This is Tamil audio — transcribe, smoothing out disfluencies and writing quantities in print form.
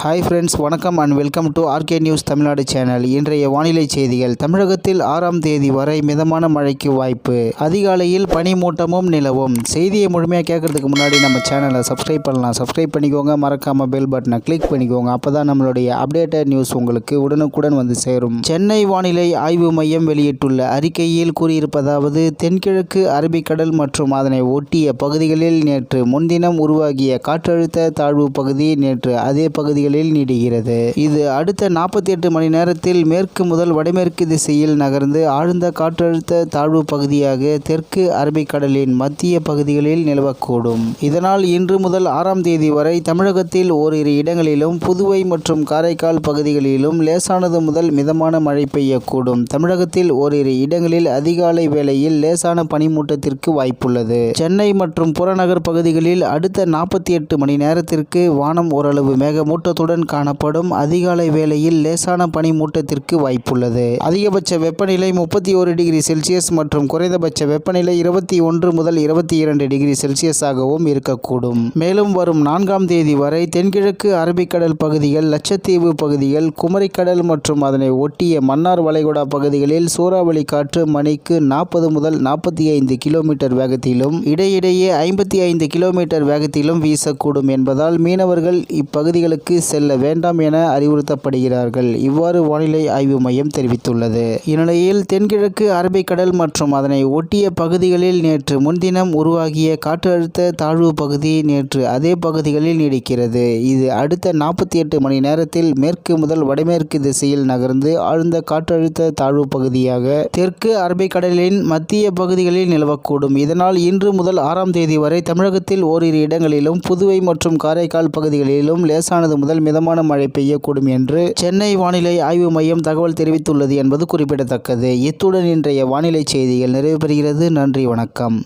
ஹாய் ஃப்ரெண்ட்ஸ், வணக்கம் and welcome to RK news Tamil Nadu channel. இன்றைய வானிலை செய்திகள். தமிழகத்தில் 6ஆம் தேதி வரை மிதமான மழைக்கு வாய்ப்பு. அதிகாலையில் பனிமூட்டமும் நிலவும். செய்தியை முழுமையாக கேட்கறதுக்கு முன்னாடி நம்ம சேனலை சப்ஸ்கிரைப் பண்ணலாம். சப்ஸ்கிரைப் பண்ணிக்கோங்க. மறக்காமல் பெல் பட்டனை கிளிக் பண்ணிக்கோங்க. அப்போ தான் நம்மளுடைய அப்டேட்டட் நியூஸ் உங்களுக்கு உடனுக்குடன் வந்து சேரும். சென்னை வானிலை ஆய்வு மையம் வெளியிட்டுள்ள அறிக்கையில் கூறியிருப்பதாவது, தென்கிழக்கு அரபிக்கடல் மற்றும் அதனை ஒட்டிய பகுதிகளில் நேற்று முன்தினம் உருவாகிய காற்றழுத்த தாழ்வு பகுதி நேற்று அதே பகுதிகளில் நீடிக்கிறது. இது அடுத்த 48 மணி நேரத்தில் மேற்கு முதல் வடமேற்கு திசையில் நகர்ந்து ஆழ்ந்த காற்றழுத்த தாழ்வு பகுதியாக தெற்கு அரபிக்கடலின் மத்திய பகுதிகளில் நிலவக்கூடும். இதனால் இன்று முதல் 6ஆம் தேதி வரை தமிழகத்தில் ஓரிரு இடங்களிலும் புதுவை மற்றும் காரைக்கால் பகுதிகளிலும் லேசானது முதல் மிதமான மழை பெய்யக்கூடும். தமிழகத்தில் ஓரிரு இடங்களில் அதிகாலை வேளையில் லேசான பனிமூட்டத்திற்கு வாய்ப்புள்ளது. சென்னை மற்றும் புறநகர் பகுதிகளில் அடுத்த 48 மணி நேரத்திற்கு வானம் ஓரளவு மேகமூட்டத்துடன் காணப்படும். அதிகாலை வேளையில் லேசான பனிமூட்டத்திற்கு வாய்ப்புள்ளது. அதிகபட்ச வெப்பநிலை 31 டிகிரி செல்சியஸ் மற்றும் குறைந்தபட்ச வெப்பநிலை 21 முதல் 22 டிகிரி செல்சியஸாகவும் இருக்கக்கூடும். மேலும் வரும் 4ஆம் தேதி வரை தென்கிழக்கு அரபிக்கடல் பகுதிகள், லட்சத்தீவு பகுதிகள், குமரிக்கடல் மற்றும் அதனை ஒட்டிய மன்னார் வளைகுடா பகுதிகளில் சூறாவளி காற்று மணிக்கு 40 முதல் 45 கிலோமீட்டர் வேகத்திலும் இடையிடையே 55 கிலோமீட்டர் வேகத்திலும் வீசக்கூடும் என்பதால் மீனவர்கள் இப்பகுதிகளுக்கு செல்ல வேண்டாம் என அறிவுறுத்தப்படுகிறார்கள். இவ்வாறு வானிலை ஆய்வு மையம் தெரிவித்துள்ளது. இந்நிலையில் தென்கிழக்கு அரபிக்கடல் மற்றும் அதனை ஒட்டிய பகுதிகளில் நேற்று முன்தினம் உருவாகிய காற்றழுத்த தாழ்வு பகுதி நேற்று அதே பகுதிகளில் நீடிக்கிறது. இது அடுத்த 48 மணி நேரத்தில் மேற்கு முதல் வடமேற்கு திசையில் நகர்ந்து ஆழ்ந்த காற்றழுத்த தாழ்வு பகுதியாக தெற்கு அரபிக்கடலின் மத்திய பகுதிகளில் நிலவக்கூடும். இதனால் இன்று முதல் 6ஆம் தேதி வரை தமிழகத்தில் ஓரிரு இடங்களிலும் புதுவை மற்றும் காரைக்கால் பகுதிகளிலும் லேசானது முதல் மிதமான மழை பெய்யக்கூடும் என்று சென்னை வானிலை ஆய்வு மையம் தகவல் தெரிவித்துள்ளது என்பது குறிப்பிடத்தக்கது. இத்துடன் இன்றைய வானிலை செய்திகள் நிறைவு பெறுகிறது. நன்றி, வணக்கம்.